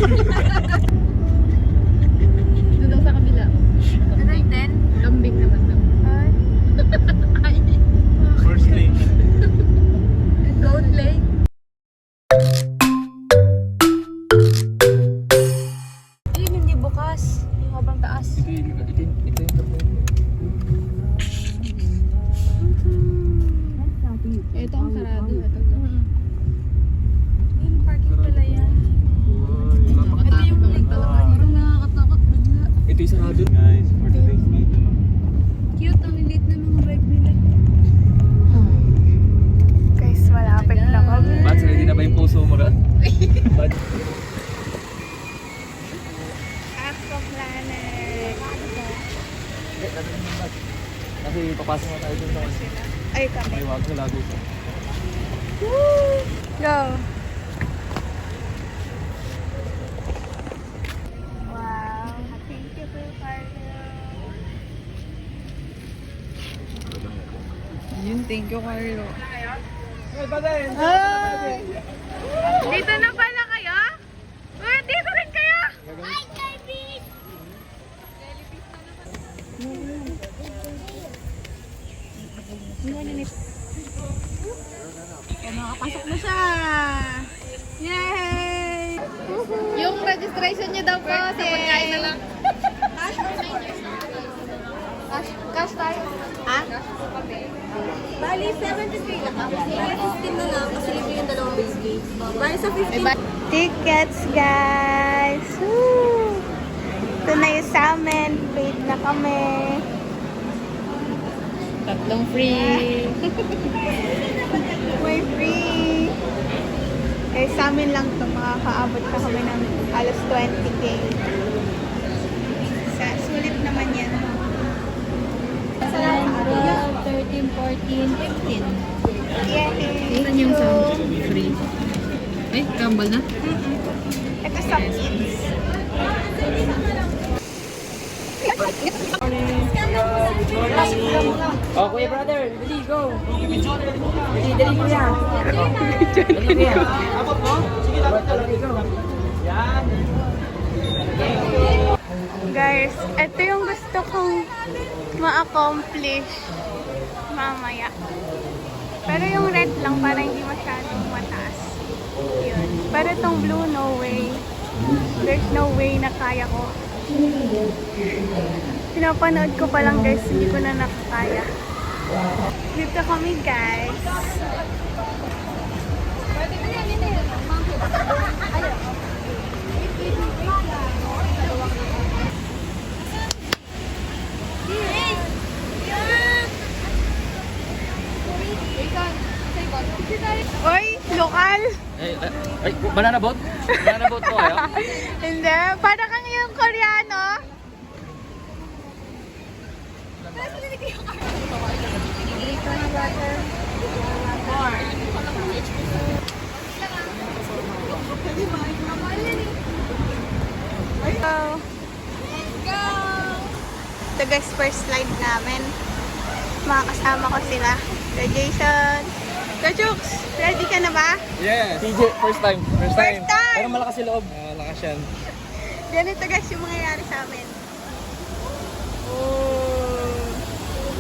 Ito daw sa kabila. Ano yung 10? Lambing naman daw. Ay. First lane. Goat lane. Ayun, hindi bukas. Yung sobrang taas. Ito yung tapo. Ito ang sarado. Ito to. Yung parking pala yan. Ito yung lake talaga. Parang nakakatakot bigla. Ito yung sarado. Guys, for today's video. Cute, ang lilit na mga bike nila. Guys, malapit na kami. Bats, ready na ba yung puso mo, Rat? Astro Planet. Kasi papasok na tayo dun na. Ay, kami. May wag sa lago sa. Woo! Go! Wow! Thank you for Carlo. Yun, thank you, Carlo. Ay! Dito na pala kayo? Uy, dito rin kayo! Hi, Jellyfish! Nakapasok na siya. Yay! Yung registration niyo daw po. Sa pagkain na lang. Cash tayo. Ha? Bali, 73 lang ako. Bali, 15 na lang kasi libre yung dalawang baby. Bali sa 15. Tickets, guys! Woo! Ito na yung sa amin. Paid na kami. Tatlong free. May free. Eh, sa amin lang ito. Makakaabot pa kami ng halos 20K. Sulit naman yan. 10, 12, 13, 14, 15. Yay! Ilan yung sound? Free. Ay, kambal na. Ito sa kids. Oh, kuya brother, dali, go. Dali, kuya. Dali, kuya. Abot mo? Sige, dali, go. Yan. Guys, ito yung gusto kong ma-accomplish mamaya. Pero yung red lang para hindi masyadong mataas. Yun. Pero itong blue, no way. There's no way na kaya ko. Pinapanood ko pa lang guys, hindi ko na nakakaya. Dito kami guys. Oy, lokal! Ay, banana boat? Banana boat po kayo? Hindi, para kang yung Koreano. Go! Go! Ito guys, first slide namin. Makakasama ko sila. Sir Jason. Sir Jukes, ready ka na ba? Yes. TJ, first time. First First time! Pero malakas yung loob. Malakas yan. Ganito guys yung mangyayari sa amin. Oh.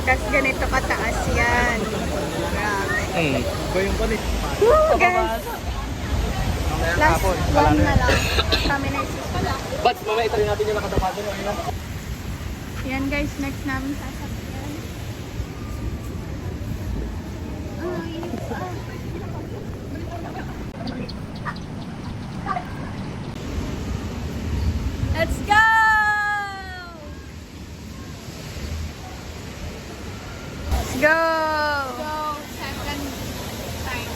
Tapos ganito kataas yan. Grabe. Ba yung kulit? Woo, guys! Last one na lang. Kami na isusunod. Bats, mamaya itarin natin yung nakatapasan. Yan guys, next namin sasakyan. Let's go! Let's go! Second time.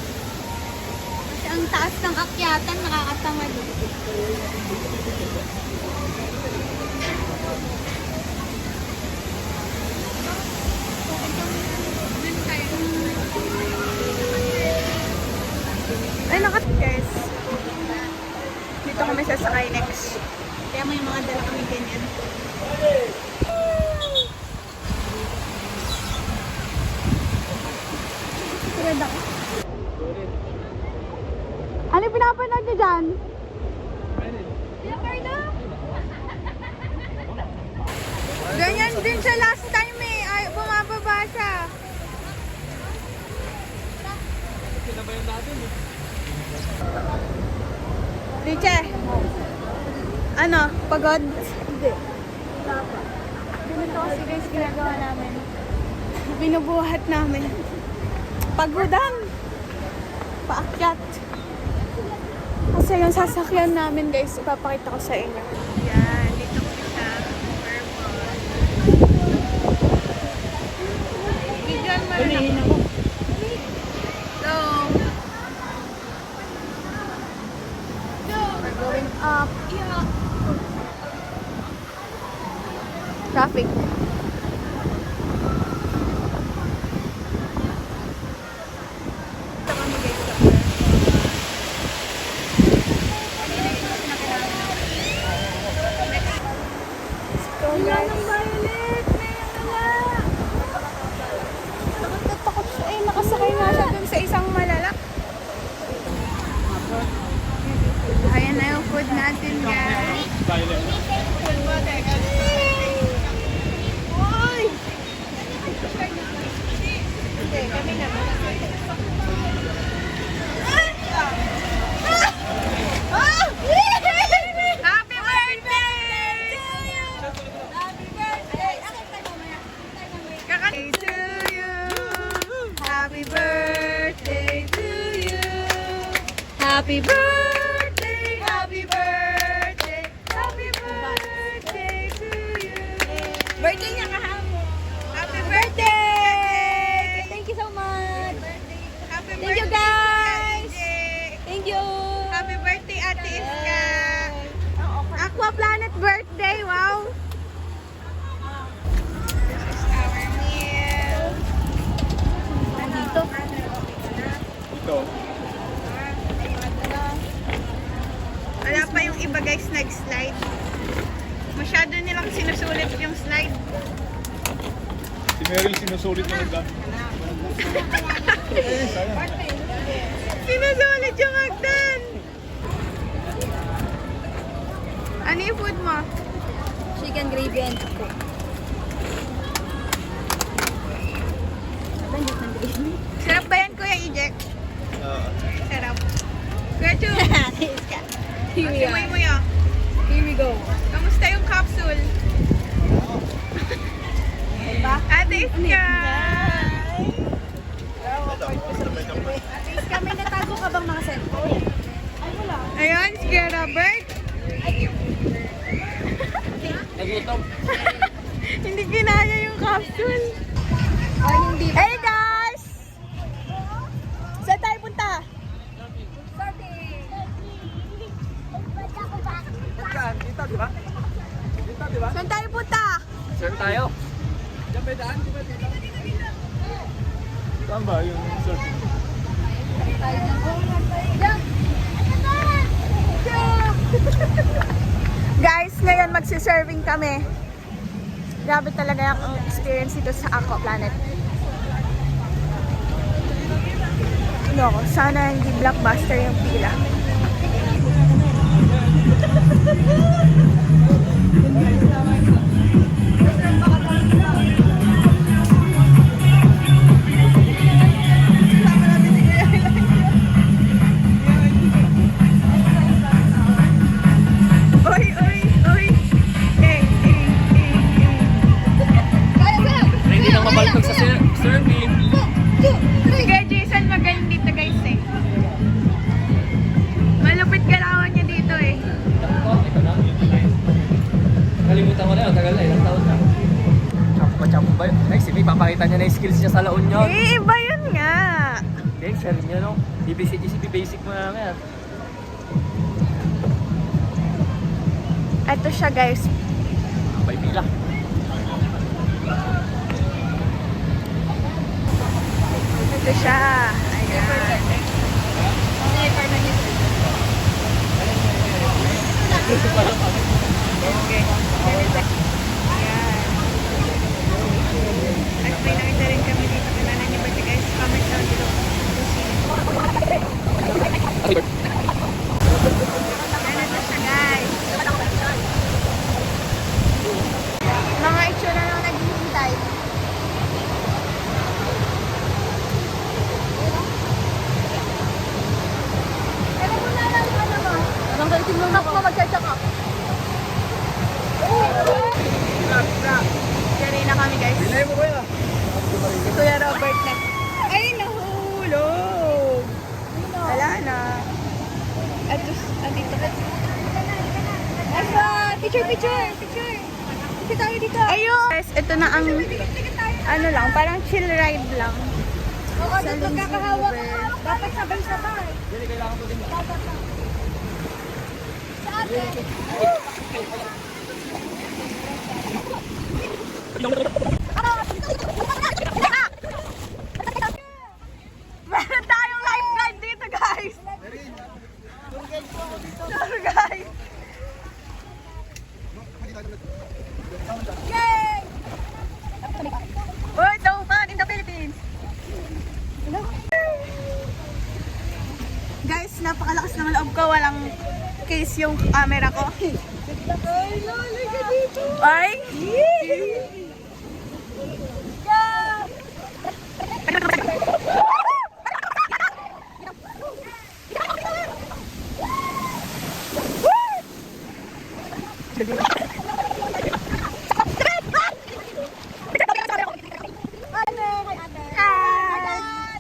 Kasi ang taas ng akyatan, nakakatamad. Ay, nakat guys. Dito kami sasakay next. Kaya may mga dala kami ganyan. Red ako. Ano yung pinapanood niyo dyan? Riche, ano, pagod? Hindi. Ganito kasi guys ginagawa namin. Binubuhat namin. Pagodan. Paakyat. Kasi yung sasakyan namin guys, ipapakita ko sa inyo. Yan, dito kami sa Vermont. Bigyan mo rin ako. So, we're going up. Yeah. Traffic. Nakasakay nga siya dun sa isang malala. Ayan na yung food natin, guys. Uy! Hindi, kami na. Happy birthday! Happy birthday to you. Happy birthday to you. Happy birthday, happy birthday, happy birthday to you. Birthday niya kahapon. Happy birthday! Thank you so much. Happy Thank you, birthday, guys. Ate. Thank you. Happy birthday, Ate Iska. Aqua Planet birthday, wow. This is our meal. Nandito. Ito. Wala pa yung iba guys nag-slide. Masyado nilang sinusulit yung slide. Si Mary sinusulit ng hagdan. Sinusulit yung hagdan. Ano yung food mo? Chicken gravy and cook. Sarap ba yan, Kuya Ijek? Sarap. Kuya Chu, Here we simoy are. mo yun. Here we go. Kamusta yung capsule? Ate Iska! Ate Iska, may natago ka bang mga cellphone? Ay, wala. Ayun, si Kuya Robert. Nagutom. Hindi kinaya yung capsule. Ay, hindi. Hey guys! Saan tayo punta? Dito, di ba? Dito, di ba? Saan tayo punta? Sir tayo. Diyan ba daan? Di ba? Saan ba yung surfing? Guys, ngayon magsiserving kami. Grabe talaga ang experience dito sa Aqua Planet. No, sana hindi blockbuster yung pila. Oy, oy, oy. Hey, hey, hey, hey. Ready nang mabaltog sa surfing. Kaya Jason magaling dito guys eh. Malupit galawan niya dito eh. Ito na. Kalimutan ko na yun. Tagal na. Ilang taon na. Champo ba yun? Ay, si May, papakita niya na yung skills niya sa laon niya. Eh, iba yun nga. Hindi, share niya no. Basic mo na namin. Ito siya guys. May pila. Ito siya. Ayan. Okay. Ayan. At may nakita rin kami dito. Kilala niyo ba siya guys? Comment down below. Ayan, ito siya guys. Mga itsura lang naghihintay. Dali na kami guys. Pinay mo kuya. Si Kuya Robert na. Ay, nahulog. Wala na. At andito ka. Asa, picture. Picture tayo dito. Ayun! Guys, ito na ang ano lang, parang chill ride lang. Oo, doon magkakahawak. Dapat sabay-sabay. Sa atin. Meron tayong lifeguard dito guys. Tour guide. Yay! We're so fun in the Philippines. Guys, napakalakas ng loob ko. Walang case yung camera ko. Ay, lalo ka dito. Ay!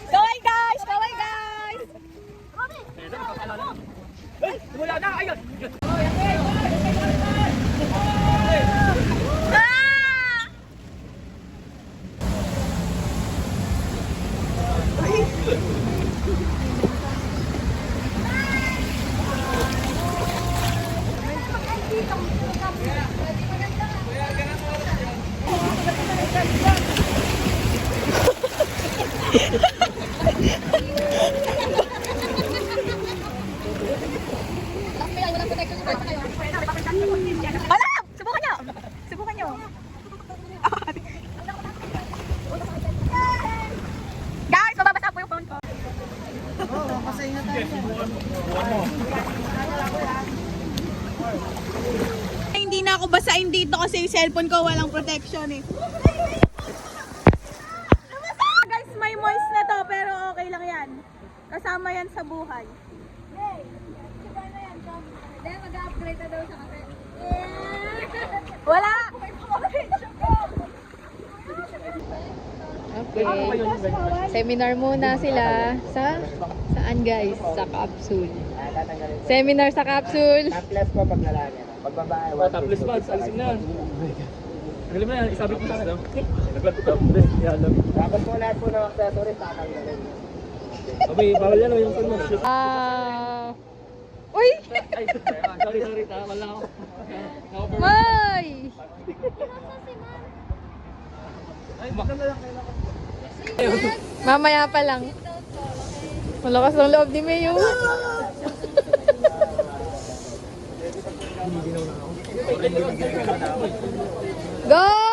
Kaway guys! Kaway guys! Wala na, ayun! Ah! Ala! Subukan nyo! Subukan nyo! Guys, mababasa po yung phone ko. Hindi na ako basahin dito kasi yung cellphone ko walang protection eh. Guys, may moist na to pero okay lang yan. Kasama yan sa buhay. Hey, diba na yan? Dahil mag-upgrade na daw siya kasi. Wala! Okay. Seminar muna sila sa saan guys? Sa capsule. Seminar sa capsule. Topless po pag lalaki. Pag babae, Topless pa, alisin na. Galing mo yan, isabit mo sa akin. Naglat ko topless, yalam. dapat po lahat po ng accessories tatanggalin. Abay, bawal yan yung phone mo. Uy! Ay, sorry, tama lang ako. May! Ay, baka na lang Mamaya pa lang. Malakas ng loob ni Mayo. Go!